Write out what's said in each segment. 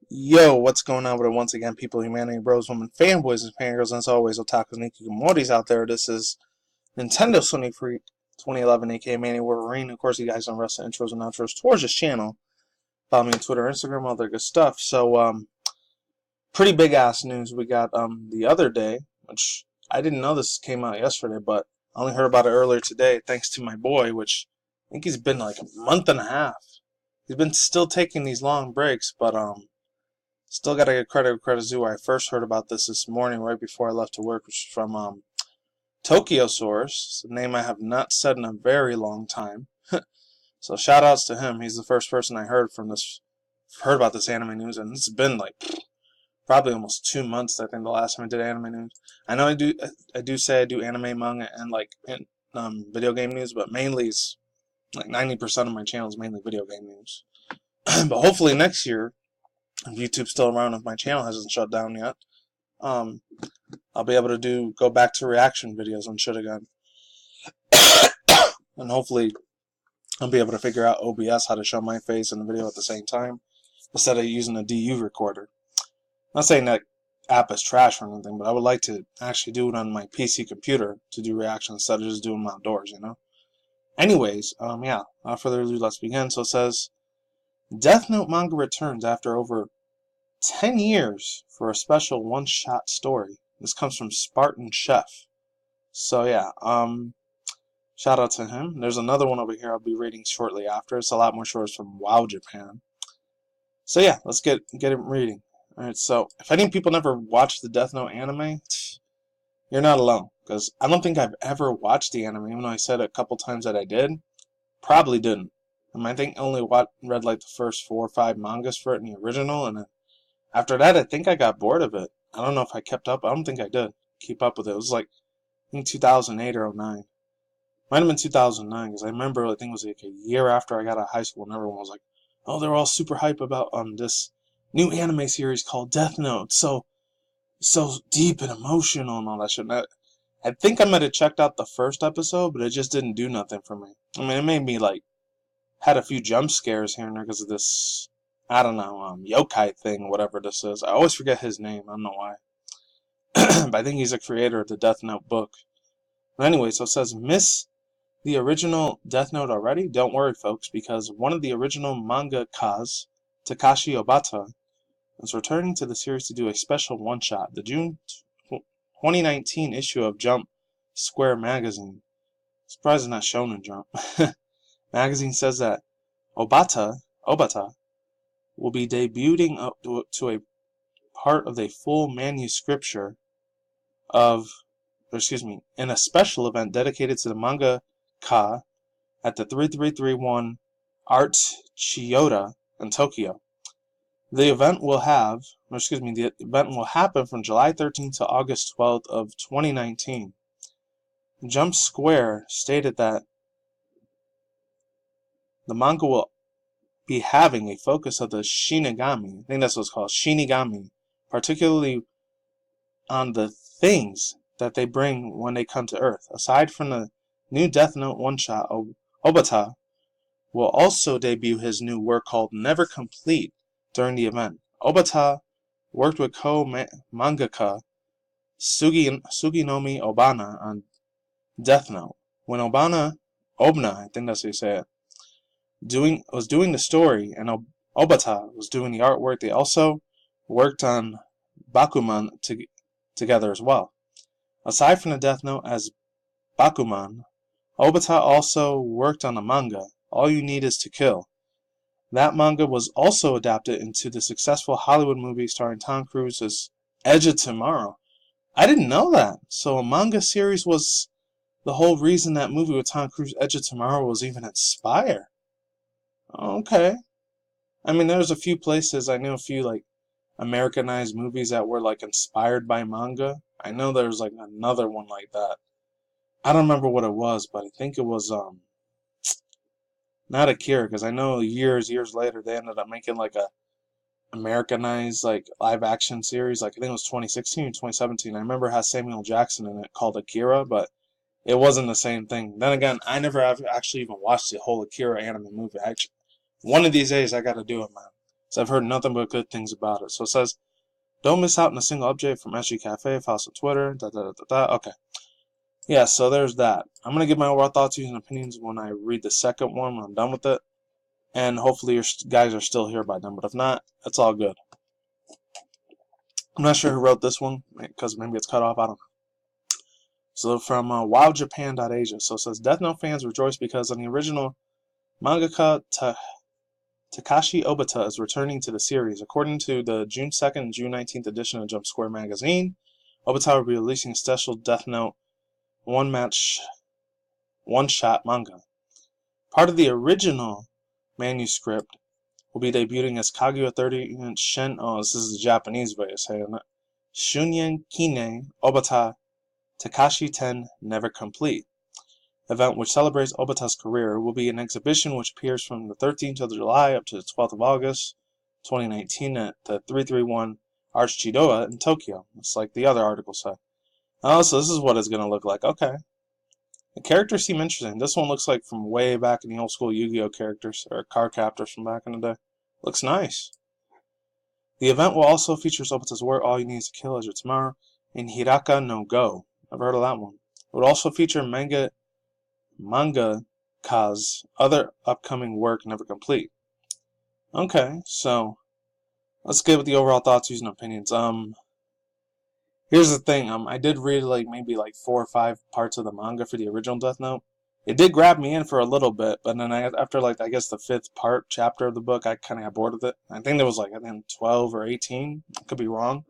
Yo, what's going on with it once again, people, humanity, bros, women, fanboys, and fangirls, and as always, otakus and hikikomoris out there. This is Nintendo Sony Freak 2011, aka Manny Wolverine. Of course, you guys on wrestling intros and outros towards this channel. Follow me on Twitter, Instagram, all that good stuff. So, pretty big ass news we got the other day, which I didn't know this came out yesterday, but I only heard about it earlier today, thanks to my boy, which I think he's been like a month and a half. He's been still taking these long breaks, but still gotta give credit where credit's due. I first heard about this morning, right before I left to work, which is from Tokyo Source, a name I have not said in a very long time. So shout outs to him. He's the first person I heard about this anime news, and it's been like probably almost 2 months. I think the last time I did anime news. I know I do say I do anime, manga, and video game news, but mainly it's like 90% of my channel is mainly video game news. But hopefully next year, if YouTube's still around, if my channel hasn't shut down yet, I'll be able to go back to reaction videos and shit again. And hopefully I'll be able to figure out OBS, how to show my face in the video at the same time, instead of using a DU recorder. I'm not saying that app is trash or anything, but I would like to actually do it on my PC computer to do reactions instead of just doing them outdoors, you know? Anyways, yeah, without further ado, let's begin. So it says, Death Note manga returns after over 10 years for a special one-shot story. This comes from Spartan Chef. So yeah, shout out to him. There's another one over here I'll be reading shortly after. It's a lot more short. It's from WoW Japan. So yeah, let's get it reading. Alright, so if any people never watched the Death Note anime, you're not alone. Because I don't think I've ever watched the anime, even though I said a couple times that I did. Probably didn't. I think I only read like the first 4 or 5 mangas for it in the original, and then after that, I think I got bored of it. I don't know if I kept up. I don't think I did keep up with it. It was like, I think 2008 or 09. Might have been 2009, because I remember, I think it was like a year after I got out of high school, and everyone was like, oh, they're all super hype about this new anime series called Death Note. So deep and emotional and all that shit. And I think I might have checked out the first episode, but it just didn't do nothing for me. I mean, it made me, like, had a few jump scares here and there because of this, I don't know, yokai thing, whatever this is. I always forget his name. I don't know why. But I think he's a creator of the Death Note book. But anyway, so it says, miss the original Death Note already? Don't worry, folks, because one of the original mangakas, Takeshi Obata, is returning to the series to do a special one-shot. The June 2019 issue of Jump Square magazine. Surprised it's not shown in Jump. Magazine says that Obata will be debuting up to a part of the full manuscripture in a special event dedicated to the manga ka at the 3331 Art Chiyoda in Tokyo. The event will happen from July 13th to August 12th of 2019. Jump Square stated that the manga will be having a focus of the Shinigami, I think that's what it's called, Shinigami, particularly on the things that they bring when they come to Earth. Aside from the new Death Note one-shot, Obata will also debut his new work called Never Complete during the event. Obata worked with co-mangaka Suginomi Obana on Death Note. When Obna, I think that's how you say it, was doing the story, and Obata was doing the artwork, they also worked on Bakuman together as well. Aside from the Death Note as Bakuman, Obata also worked on a manga, All You Need Is to Kill. That manga was also adapted into the successful Hollywood movie starring Tom Cruise's Edge of Tomorrow. I didn't know that. So a manga series was the whole reason that movie with Tom Cruise, Edge of Tomorrow, was even inspired. Okay. I mean, there's a few places, I knew a few, like, Americanized movies that were, like, inspired by manga. I know there's, like, another one like that. I don't remember what it was, but I think it was, not Akira, because I know years later they ended up making, like, a Americanized, like, live-action series. Like, I think it was 2016 or 2017. I remember it had Samuel Jackson in it called Akira, but it wasn't the same thing. Then again, I never have actually even watched the whole Akira anime movie. One of these days, I gotta do it, man. So I've heard nothing but good things about it. So it says, don't miss out on a single update from SG Cafe. Follow us on Twitter. Okay. Yeah, so there's that. I'm going to give my overall thoughts, views, and opinions when I read the second one when I'm done with it. And hopefully you guys are still here by then. But if not, it's all good. I'm not sure who wrote this one because maybe it's cut off. I don't know. So from wildjapan.asia. So it says, Death Note fans rejoice because on the original mangaka Takeshi Obata is returning to the series. According to the June 2nd and June 19th edition of Jump Square magazine, Obata will be releasing a special Death Note one-shot manga. Part of the original manuscript will be debuting as Kaguya 30-inch Shen. Oh, this is the Japanese way of saying it. Shunyen Kine Obata Takashi 10 Never Complete. Event which celebrates Obata's career will be an exhibition which appears from the 13th of July up to the 12th of August 2019 at the 331 Arch Chidoa in Tokyo. It's like the other article said. Oh, so this is what it's going to look like. Okay. The characters seem interesting. This one looks like from way back in the old school Yu-Gi-Oh characters, or card captors from back in the day. Looks nice. The event will also feature Obata's work, All You Need Is to Kill Is Your Tomorrow, and Hiraka no Go. I've heard of that one. It would also feature mangaka's other upcoming work never complete. Okay, so let's get with the overall thoughts, views, and opinions. Here's the thing. I did read maybe 4 or 5 parts of the manga for the original Death Note. It did grab me in for a little bit, but then after I guess the 5th chapter of the book, I kind of got bored with it. I think there was 12 or 18. I could be wrong.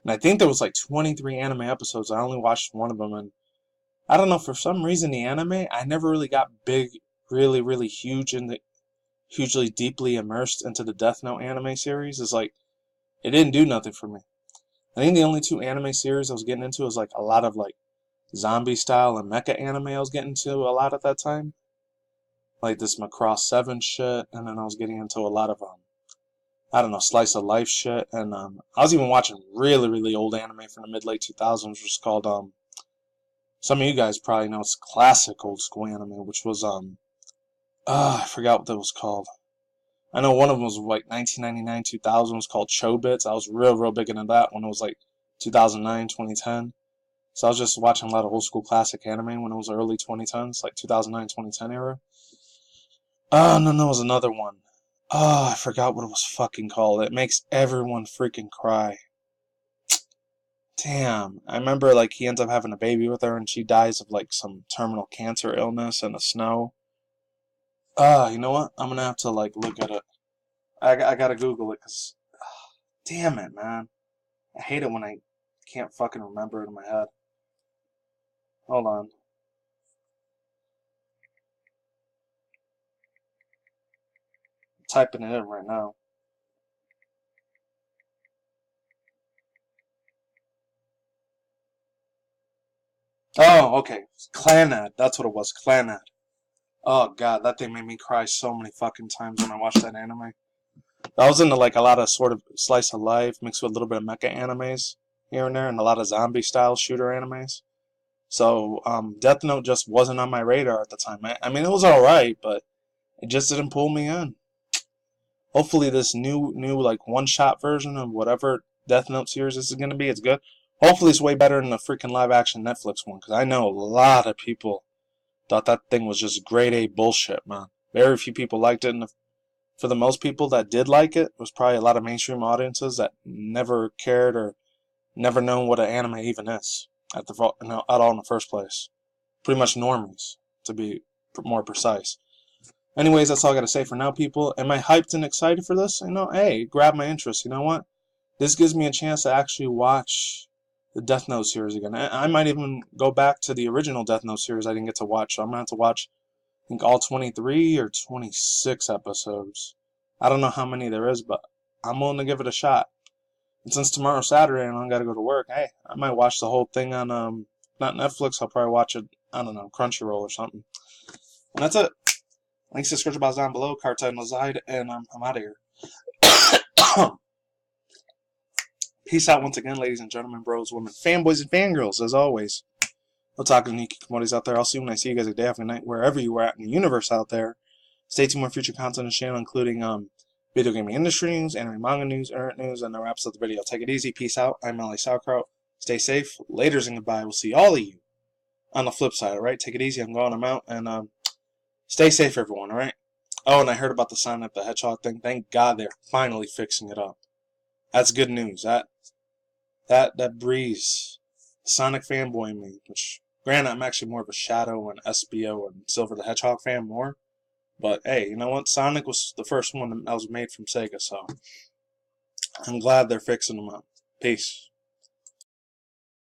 And I think there was 23 anime episodes. I only watched one of them, and I don't know, for some reason the anime, I never really got big, really, really hugely deeply immersed into the Death Note anime series. It's it didn't do nothing for me. I think the only 2 anime series I was getting into was a lot of zombie style and mecha anime I was getting into a lot at that time. Like this Macross 7 shit, and then I was getting into a lot of I don't know, slice of life shit, and I was even watching really, really old anime from the mid-late 2000s, which was called some of you guys probably know, it's classic old school anime, which was I forgot what that was called. I know one of them was 1999, 2000 was called Chobits. I was real big into that when it was 2009, 2010. So I was just watching a lot of old school classic anime when it was early 2010s, 2009, 2010 era. Oh, no, there was another one. Oh, I forgot what it was fucking called. It makes everyone freaking cry. Damn. I remember he ends up having a baby with her and she dies of some terminal cancer illness in the snow. You know what? I'm gonna have to look at it. I gotta Google it because, damn it, man. I hate it when I can't fucking remember it in my head. Hold on. I'm typing it in right now. Oh, okay. Clanad. That's what it was. Clanad. Oh god, that thing made me cry so many fucking times when I watched that anime. I was into a lot of sort of slice of life mixed with a little bit of mecha animes here and there, and a lot of zombie style shooter animes. So Death Note just wasn't on my radar at the time. I mean, it was all right, but it just didn't pull me in. Hopefully, this new one shot version of whatever Death Note series this is gonna be, it's good. Hopefully, it's way better than the freaking live action Netflix one, because I know a lot of people thought that thing was just grade A bullshit, man. Very few people liked it, and for the most people that did like it, was probably a lot of mainstream audiences that never cared or never known what an anime even is at all in the first place. Pretty much normies, to be more precise. Anyways, that's all I gotta say for now, people. Am I hyped and excited for this? Hey, grab my interest. You know what? This gives me a chance to actually watch the Death Note series again. I might even go back to the original Death Note series I didn't get to watch. So I'm gonna have to watch, I think, all 23 or 26 episodes. I don't know how many there is, but I'm willing to give it a shot. And since tomorrow's Saturday and I gotta go to work, hey, I might watch the whole thing on not Netflix. I'll probably watch it, I don't know, Crunchyroll or something. And that's it. Links to the description box down below. Card title side, and I'm out of here. Peace out once again, ladies and gentlemen, bros, women, fanboys, and fangirls, as always. Otaku and hikikomori's out there. I'll see you when I see you guys a day after night, wherever you are at in the universe out there. Stay tuned for more future content on the channel, including video gaming industry news, anime manga news, internet news, and that wraps up the video. Take it easy. Peace out. I'm Sauerkraut. Stay safe. Laters and goodbye. We'll see all of you on the flip side, alright? Take it easy. I'm going. I'm out. And stay safe, everyone, alright? Oh, and I heard about the Sonic the Hedgehog thing. Thank God they're finally fixing it up. That's good news. That breeze. Sonic fanboy me. Which, granted, I'm actually more of a Shadow and SBO and Silver the Hedgehog fan more. But hey, you know what? Sonic was the first one that was made from Sega, so I'm glad they're fixing them up. Peace.